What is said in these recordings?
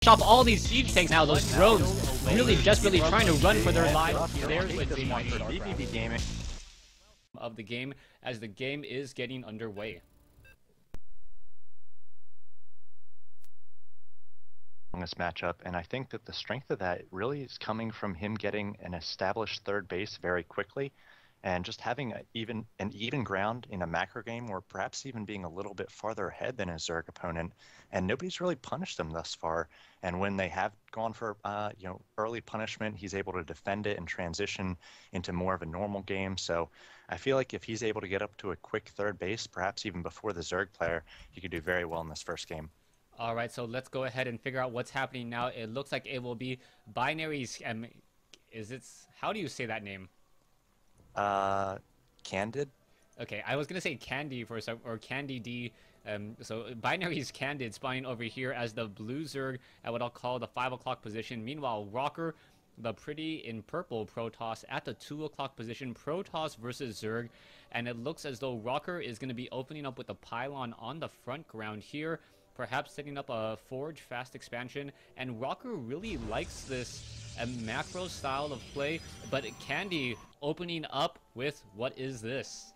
Chop all these siege tanks now. Those drones really desperately trying to run for their lives. There's Wednesday Night vVv gaming of the game as the game is getting underway. This matchup, and I think that the strength of that really is coming from him getting an established third base very quickly and just having an even ground in a macro game, or perhaps even being a little bit farther ahead than his Zerg opponent, and nobody's really punished him thus far. And when they have gone for early punishment, he's able to defend it and transition into more of a normal game. So I feel like if he's able to get up to a quick third base, perhaps even before the Zerg player, he could do very well in this first game. All right, so let's go ahead and figure out what's happening now. It looks like it will be binaries. How do you say that name? Candid? Okay, I was gonna say Candy for some, or Candy D. So binaries Candid spawning over here as the blue Zerg at what I'll call the 5 o'clock position. Meanwhile, Rocker, the pretty in purple Protoss at the 2 o'clock position. Protoss versus Zerg, and it looks as though Rocker is gonna be opening up with a pylon on the front ground here, perhaps setting up a Forge fast expansion. And Rocker really likes this macro style of play, but Candy opening up with what is this?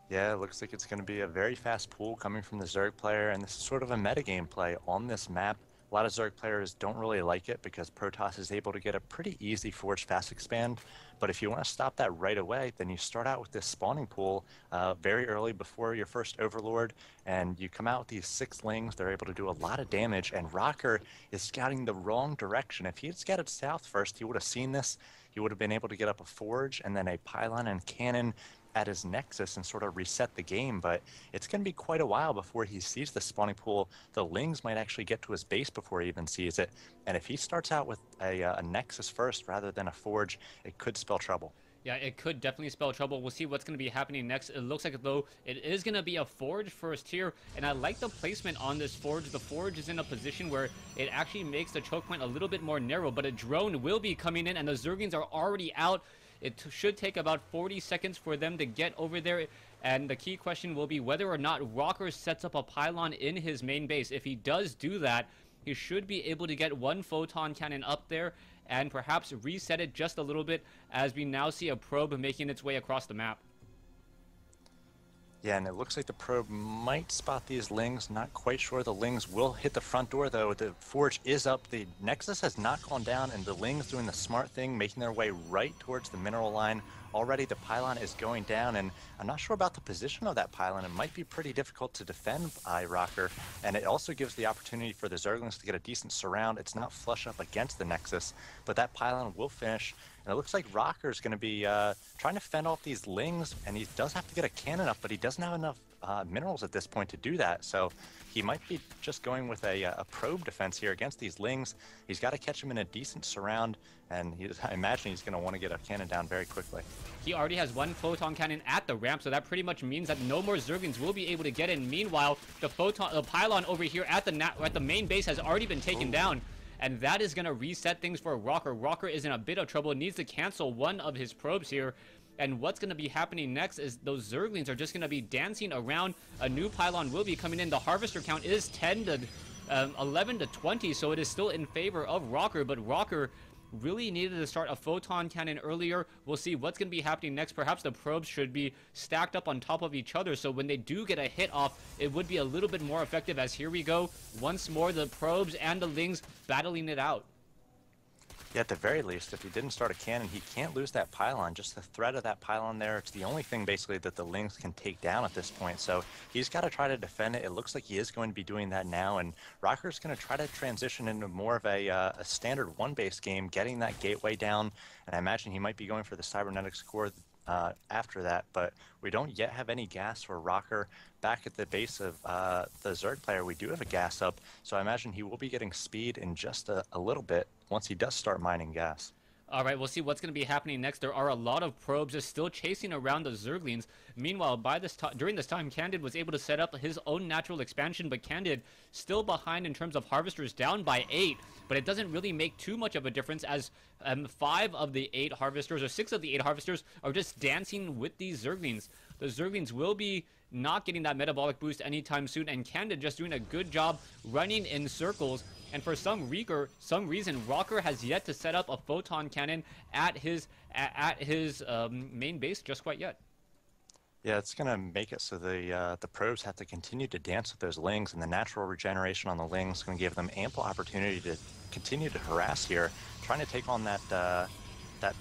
Yeah, it looks like it's going to be a very fast pool coming from the Zerg player, and this is sort of a metagame play on this map. A lot of Zerg players don't really like it because Protoss is able to get a pretty easy Forge fast expand, but if you want to stop that right away, then you start out with this spawning pool very early before your first Overlord, and you come out with these 6 lings. They're able to do a lot of damage, and Rocker is scouting the wrong direction. If he had scouted south first, he would have seen this. He would have been able to get up a Forge and then a pylon and cannon at his nexus and sort of reset the game, but it's going to be quite a while before he sees the spawning pool. The lings might actually get to his base before he even sees it, and if he starts out with a nexus first rather than a Forge, it could spell trouble. Yeah, it could definitely spell trouble. We'll see what's going to be happening next. It looks like though it is going to be a Forge first here, and I like the placement on this Forge. The Forge is in a position where it actually makes the choke point a little bit more narrow, but a drone will be coming in, and the Zerglings are already out. It should take about 40 seconds for them to get over there, and the key question will be whether or not Rocker sets up a pylon in his main base. If he does do that, he should be able to get one photon cannon up there and perhaps reset it just a little bit, as we now see a probe making its way across the map. Yeah, and it looks like the probe might spot these lings. Not quite sure. The lings will hit the front door, though. The Forge is up. The nexus has not gone down, and the lings doing the smart thing, making their way right towards the mineral line. Already the pylon is going down, and I'm not sure about the position of that pylon. It might be pretty difficult to defend by Rocker, and it also gives the opportunity for the Zerglings to get a decent surround. It's not flush up against the nexus, but that pylon will finish. And it looks like Rocker's going to be trying to fend off these lings, and he does have to get a cannon up, but he doesn't have enough minerals at this point to do that. So he might be just going with a probe defense here against these lings. He's got to catch him in a decent surround, and I imagine he's going to want to get a cannon down very quickly. He already has one photon cannon at the ramp, so that pretty much means that no more Zerglings will be able to get in. Meanwhile, the pylon over here at the main base has already been taken down. And that is going to reset things for Rocker. Rocker is in a bit of trouble, needs to cancel one of his probes here. And what's going to be happening next is those Zerglings are just going to be dancing around. A new pylon will be coming in. The harvester count is 11 to 20, so it is still in favor of Rocker. But Rocker really needed to start a photon cannon earlier. We'll see what's going to be happening next. Perhaps the probes should be stacked up on top of each other, so when they do get a hit off, it would be a little bit more effective. As here we go, once more the probes and the lings battling it out. Yeah, at the very least, if he didn't start a cannon, he can't lose that pylon. Just the threat of that pylon there, it's the only thing basically that the lings can take down at this point. So he's got to try to defend it. It looks like he is going to be doing that now, and Rocker's going to try to transition into more of a standard one-base game, getting that gateway down, and I imagine he might be going for the cybernetics core after that, but we don't yet have any gas for Rocker. Back at the base of the Zerg player, we do have a gas up, so I imagine he will be getting speed in just a little bit once he does start mining gas. All right, we'll see what's going to be happening next. There are a lot of probes just still chasing around the Zerglings. Meanwhile, during this time, Candid was able to set up his own natural expansion, but Candid still behind in terms of harvesters, down by 8. But it doesn't really make too much of a difference, as 5 of the 8 harvesters, or 6 of the 8 harvesters, are just dancing with these Zerglings. The Zerglings will be not getting that metabolic boost anytime soon, and Candid just doing a good job running in circles. And for some reason, Rocker has yet to set up a photon cannon at his main base just quite yet. Yeah, it's going to make it so the probes have to continue to dance with those lings, and the natural regeneration on the lings is going to give them ample opportunity to continue to harass here, trying to take on that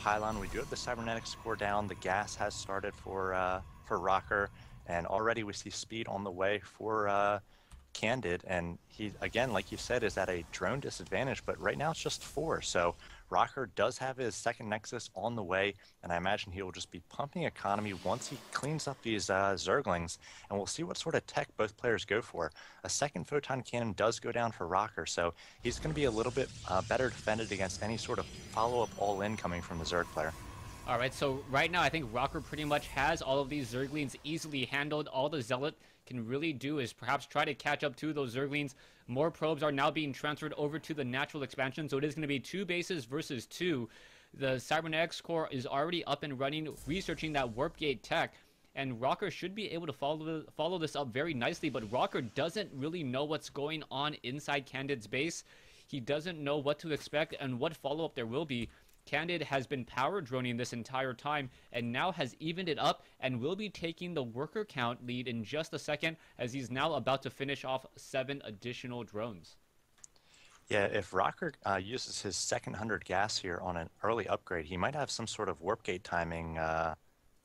pylon. We do have the cybernetics core down. The gas has started for Rocker, and already we see speed on the way for Candid, and he, again, like you said, is at a drone disadvantage, but right now it's just 4, so Rocker does have his second Nexus on the way, and I imagine he will just be pumping economy once he cleans up these Zerglings, and we'll see what sort of tech both players go for. A second Photon Cannon does go down for Rocker, so he's going to be a little bit better defended against any sort of follow-up all-in coming from the Zerg player. All right, so right now I think Rocker pretty much has all of these Zerglings easily handled. All the Zealot can really do is perhaps try to catch up to those Zerglings. More probes are now being transferred over to the natural expansion, so it is going to be 2 bases versus 2. The Cybernetics core is already up and running, researching that warp gate tech, and Rocker should be able to follow this up very nicely, but Rocker doesn't really know what's going on inside Candid's base. He doesn't know what to expect and what follow-up there will be. Candid has been power droning this entire time and now has evened it up and will be taking the worker count lead in just a second, as he's now about to finish off 7 additional drones. Yeah, if Rocker uses his second 100 gas here on an early upgrade, he might have some sort of warp gate timing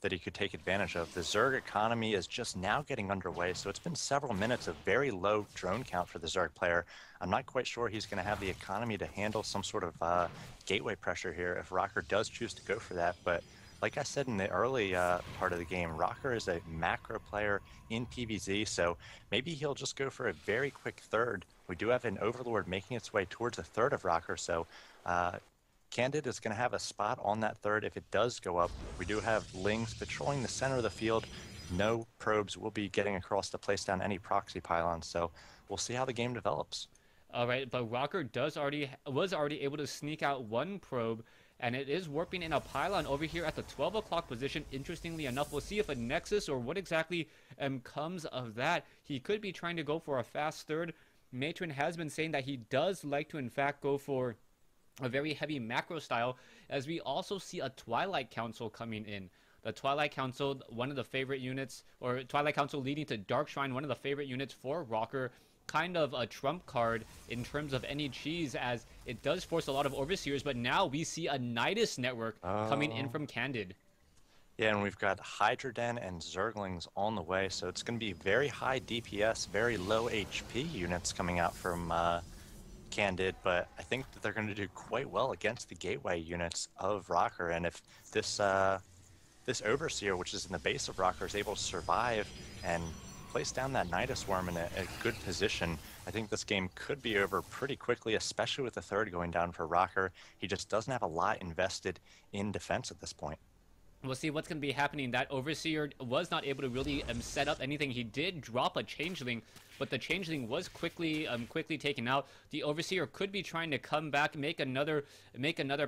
that he could take advantage of. The Zerg economy is just now getting underway, so it's been several minutes of very low drone count for the Zerg player. I'm not quite sure he's going to have the economy to handle some sort of gateway pressure here if Rocker does choose to go for that, but like I said in the early part of the game, Rocker is a macro player in PvZ, so maybe he'll just go for a very quick third. We do have an Overlord making its way towards a third of Rocker, so Candid is going to have a spot on that third if it does go up. We do have Lings patrolling the center of the field. No probes will be getting across to place down any proxy pylons, so we'll see how the game develops. All right, but Rocker was already able to sneak out 1 probe, and it is warping in a pylon over here at the 12 o'clock position. Interestingly enough, we'll see if a Nexus or what exactly comes of that. He could be trying to go for a fast third. Matron has been saying that he does like to, in fact, go for a very heavy macro style, as we also see a Twilight Council coming in. The Twilight Council, one of the favorite units, or Twilight Council leading to Dark Shrine, one of the favorite units for Rocker. Kind of a trump card in terms of any cheese, as it does force a lot of Overseers, but now we see a Nidus network coming in from Candid. Yeah, and we've got Hydroden and Zerglings on the way, so it's going to be very high DPS, very low HP units coming out from Candid, but I think that they're going to do quite well against the gateway units of Rocker, and if this this Overseer, which is in the base of Rocker, is able to survive and place down that Nidus Worm in a good position, I think this game could be over pretty quickly, especially with the third going down for Rocker. He just doesn't have a lot invested in defense at this point. We'll see what's going to be happening. That Overseer was not able to really set up anything. He did drop a Changeling, but the Changeling was quickly taken out. The Overseer could be trying to come back, make another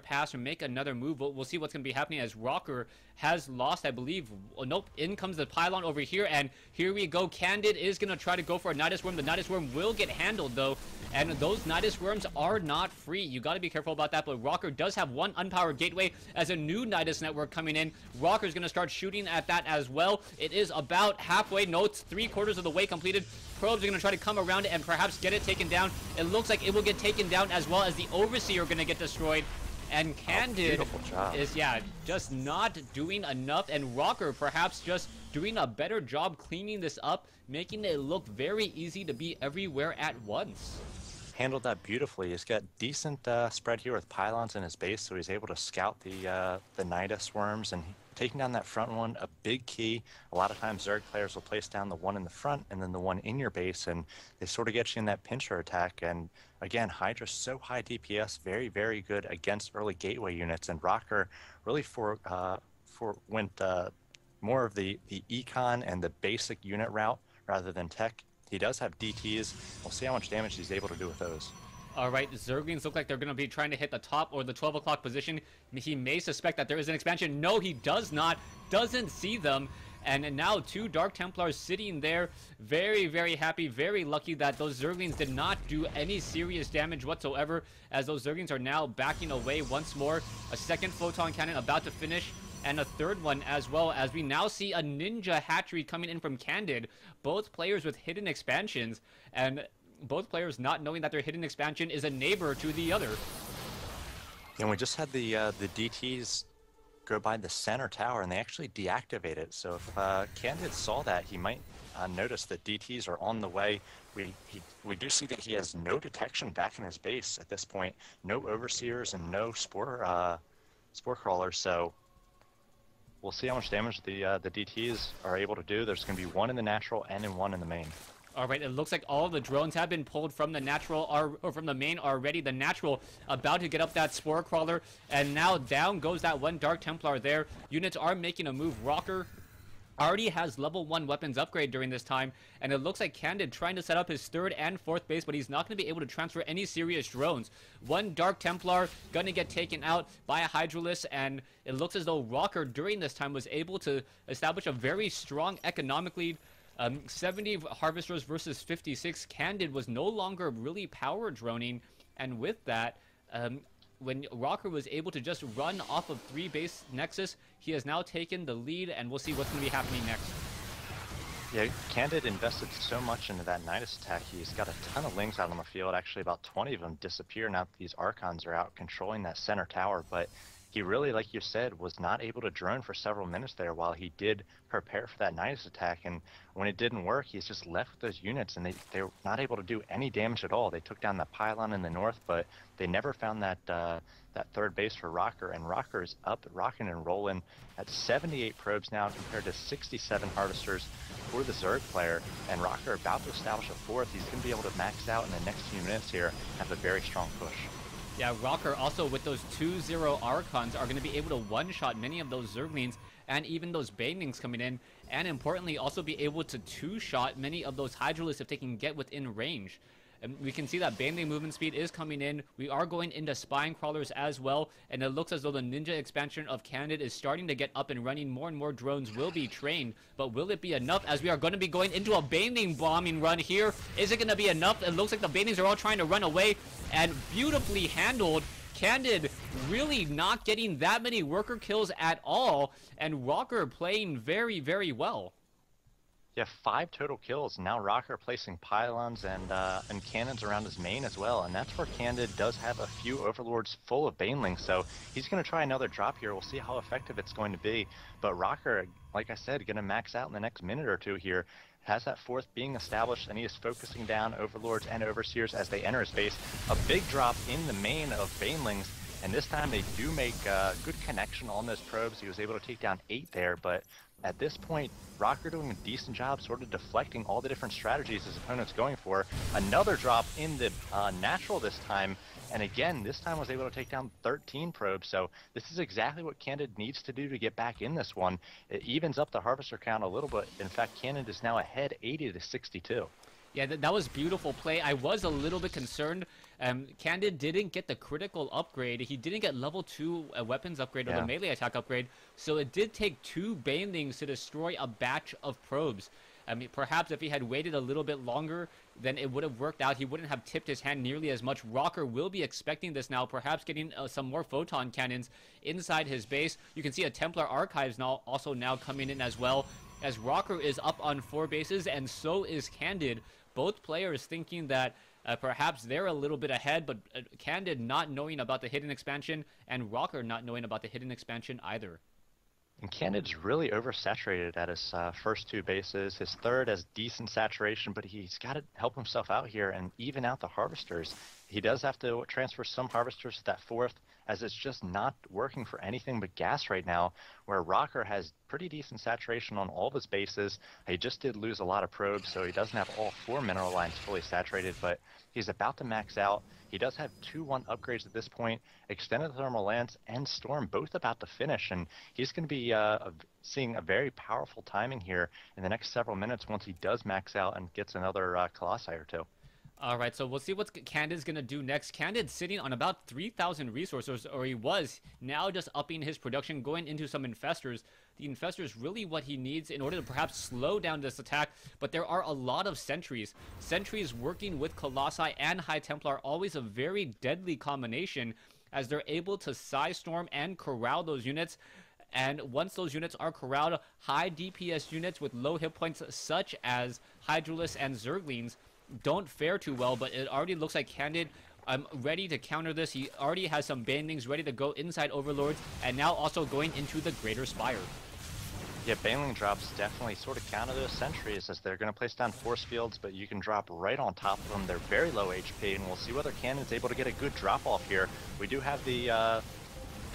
pass or make another move. We'll see what's going to be happening, as Rocker has lost, I believe. Oh, nope, in comes the pylon over here, and here we go. Candid is going to try to go for a Nidus Worm. The Nidus Worm will get handled, though, and those Nidus Worms are not free. You got to be careful about that, but Rocker does have 1 unpowered gateway as a new Nidus network coming in. Rocker's going to start shooting at that as well. It is about halfway. No, it's 3/4 of the way completed. Probes are going to try to come around it and perhaps get it taken down. It looks like it will get taken down, as well as the Overseer are going to get destroyed. And Candid is, yeah, just not doing enough. And Rocker perhaps just doing a better job cleaning this up, making it look very easy to be everywhere at once. Handled that beautifully. He's got decent spread here with pylons in his base, so he's able to scout the Nidus Worms, and taking down that front one, a big key. A lot of times Zerg players will place down the one in the front and then the one in your base, and they sort of get you in that pincher attack. And again, Hydra's so high DPS, very, very good against early gateway units, and Rocker really went more of the econ and the basic unit route rather than tech. He does have DTs. We'll see how much damage he's able to do with those. All right, Zerglings look like they're going to be trying to hit the top or the 12 o'clock position. He may suspect that there is an expansion. No, he does not. Doesn't see them. And now 2 Dark Templars sitting there, very, very happy, very lucky that those Zerglings did not do any serious damage whatsoever, as those Zerglings are now backing away once more. A second Photon Cannon about to finish, and a third one as well, as we now see a Ninja hatchery coming in from Candid. Both players with hidden expansions, and both players not knowing that their hidden expansion is a neighbor to the other. And we just had the DTs go by the center tower, and they actually deactivate it. So if Candid saw that, he might notice that DTs are on the way. We do see that he has no detection back in his base at this point, no overseers and no spore crawlers. So we'll see how much damage the DTs are able to do. There's going to be one in the natural and one in the main. All right, it looks like all the drones have been pulled from the natural or from the main already. The natural about to get up that spore crawler, and now down goes that one Dark Templar there. Units are making a move. Rocker already has level 1 weapons upgrade during this time, and it looks like Candid trying to set up his 3rd and 4th base, but he's not going to be able to transfer any serious drones. One Dark Templar gonna get taken out by a Hydralisk, and it looks as though Rocker during this time was able to establish a very strong economic lead. 70 Harvesters versus 56. Candid was no longer really power droning, and with that, when Rocker was able to just run off of 3 base Nexus, he has now taken the lead, and we'll see what's going to be happening next. Yeah, Candid invested so much into that Nidus attack. He's got a ton of Lings out on the field. Actually, about 20 of them disappear now that these Archons are out controlling that center tower, but he really, like you said, was not able to drone for several minutes there while he did prepare for that Nidus attack. And when it didn't work, he's just left with those units, and they were not able to do any damage at all. They took down the pylon in the north, but they never found that that 3rd base for Rocker. And Rocker is up, rocking and rolling at 78 probes now compared to 67 Harvesters for the Zerg player. And Rocker about to establish a 4th. He's going to be able to max out in the next few minutes here, have a very strong push. Yeah, Rocker also with those 2-0 Archons are going to be able to one-shot many of those Zerglings and even those Banelings coming in, and importantly also be able to 2-shot many of those Hydralisks if they can get within range. And we can see that Baneling movement speed is coming in. We are going into Spine Crawlers as well, and it looks as though the Ninja expansion of Candid is starting to get up and running. More and more drones will be trained, but will it be enough, as we are going to be going into a Baneling bombing run here? Is it going to be enough? It looks like the Banelings are all trying to run away, and beautifully handled. Candid really not getting that many worker kills at all, and Rocker playing very, very well. Yeah, 5 total kills. Now Rocker placing pylons and cannons around his main as well, and that's where Candid does have a few Overlords full of Banelings, so he's going to try another drop here. We'll see how effective it's going to be, but Rocker, like I said, going to max out in the next minute or two here. Has that 4th being established, and he is focusing down Overlords and Overseers as they enter his base. A big drop in the main of Banelings, and this time they do make good connection on those probes. He was able to take down 8 there, but at this point, Rocker doing a decent job sort of deflecting all the different strategies his opponent's going for. Another drop in the natural this time, and again, this time was able to take down 13 probes, so this is exactly what Candid needs to do to get back in this one. It evens up the Harvester count a little bit. In fact, Candid is now ahead 80 to 62. Yeah, that was beautiful play. I was a little bit concerned. Candid didn't get the critical upgrade. He didn't get level 2 weapons upgrade or the melee attack upgrade. So it did take 2 Banelings to destroy a batch of probes. I mean, perhaps if he had waited a little bit longer, then it would have worked out. He wouldn't have tipped his hand nearly as much. Rocker will be expecting this now, perhaps getting some more photon cannons inside his base. You can see a Templar Archives now also coming in as well, as Rocker is up on 4 bases, and so is Candid. Both players thinking that perhaps they're a little bit ahead, but Candid not knowing about the hidden expansion, and Rocker not knowing about the hidden expansion either. And Candid's really oversaturated at his first 2 bases. His 3rd has decent saturation, but he's got to help himself out here and even out the Harvesters. He does have to transfer some Harvesters to that 4th, as it's just not working for anything but gas right now, where Rocker has pretty decent saturation on all of his bases. He just did lose a lot of probes, so he doesn't have all 4 mineral lines fully saturated, but he's about to max out. He does have 2-1 upgrades at this point, Extended Thermal Lance and Storm both about to finish, and he's going to be seeing a very powerful timing here in the next several minutes once he does max out and gets another Colossi or 2. All right, so we'll see what Candid's going to do next. Candid sitting on about 3,000 resources, or he was, now just upping his production, going into some infestors. The infestors really what he needs in order to perhaps slow down this attack, but there are a lot of sentries. Sentries working with Colossi and High Templar, always a very deadly combination, as they're able to Psystorm and corral those units. And once those units are corralled, high DPS units with low hit points such as Hydralisks and Zerglings don't fare too well, but it already looks like Candid ready to counter this. He already has some banelings ready to go inside Overlords, and now also going into the Greater Spire. Yeah, baneling drops definitely sort of counter those sentries, as they're going to place down force fields, but you can drop right on top of them. They're very low HP, and we'll see whether Cannon's able to get a good drop off here. We do have the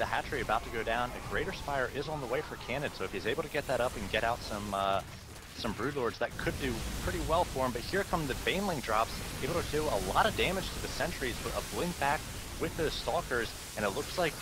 hatchery about to go down. A Greater Spire is on the way for Cannon, so if he's able to get that up and get out some Broodlords, that could do pretty well for him. But here come the baneling drops, able to do a lot of damage to the sentries, but a blink back with those stalkers, and it looks like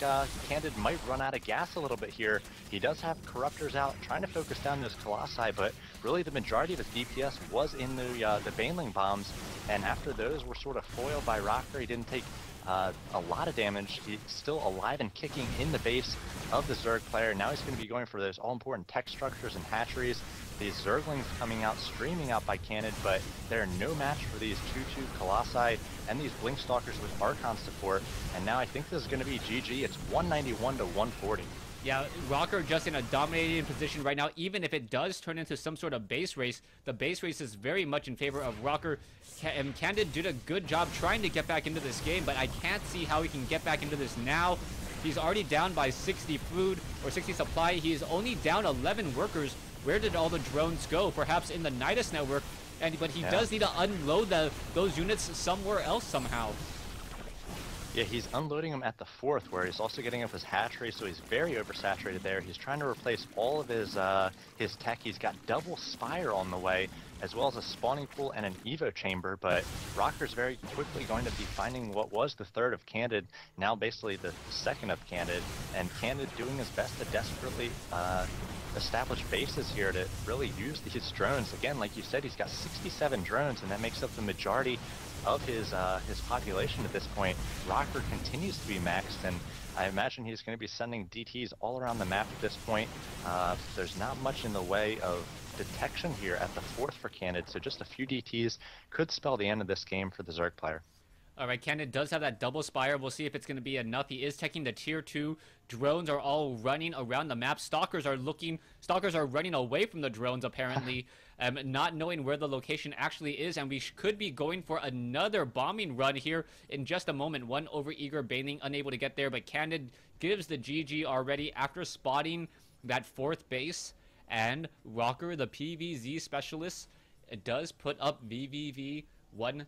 Candid might run out of gas a little bit here. He does have Corruptors out, trying to focus down those Colossi, but really the majority of his DPS was in the baneling bombs, and after those were sort of foiled by Rocker. He didn't take a lot of damage. He's still alive and kicking in the base of the Zerg player. Now he's going to be going for those all-important tech structures and hatcheries. These Zerglings coming out, streaming out by Candid, but they're no match for these 2/2 Colossi and these Blink Stalkers with Archon support. And now I think this is going to be GG. It's 191 to 140. Yeah, Rocker just in a dominating position right now. Even if it does turn into some sort of base race, the base race is very much in favor of Rocker. And Candid did a good job trying to get back into this game, but I can't see how he can get back into this now. He's already down by 60 food, or 60 supply. He is only down 11 workers. Where did all the drones go? Perhaps in the Nidus network. But he does need to unload those units somewhere else somehow. Yeah, he's unloading them at the 4th, where he's also getting up his hatchery, so he's very oversaturated there. He's trying to replace all of his tech. He's got double Spire on the way, as well as a spawning pool and an Evo chamber, but Rocker's very quickly going to be finding what was the 3rd of Candid, now basically the 2nd of Candid, and Candid doing his best to desperately establish bases here to really use these drones. Again, like you said, he's got 67 drones, and that makes up the majority of his population at this point. Rocker continues to be maxed, and I imagine he's going to be sending DTs all around the map at this point. There's not much in the way of detection here at the 4th for Candid, so just a few DTs could spell the end of this game for the Zerg player. All right, Candid does have that double Spire. We'll see if it's going to be enough. He is taking the tier 2. Drones are all running around the map. Stalkers are running away from the drones, apparently, not knowing where the location actually is. And we could be going for another bombing run here in just a moment. One overeager baneling unable to get there, but Candid gives the GG already after spotting that 4th base. And Rocker, the PVZ specialist, does put up vVv 1-0.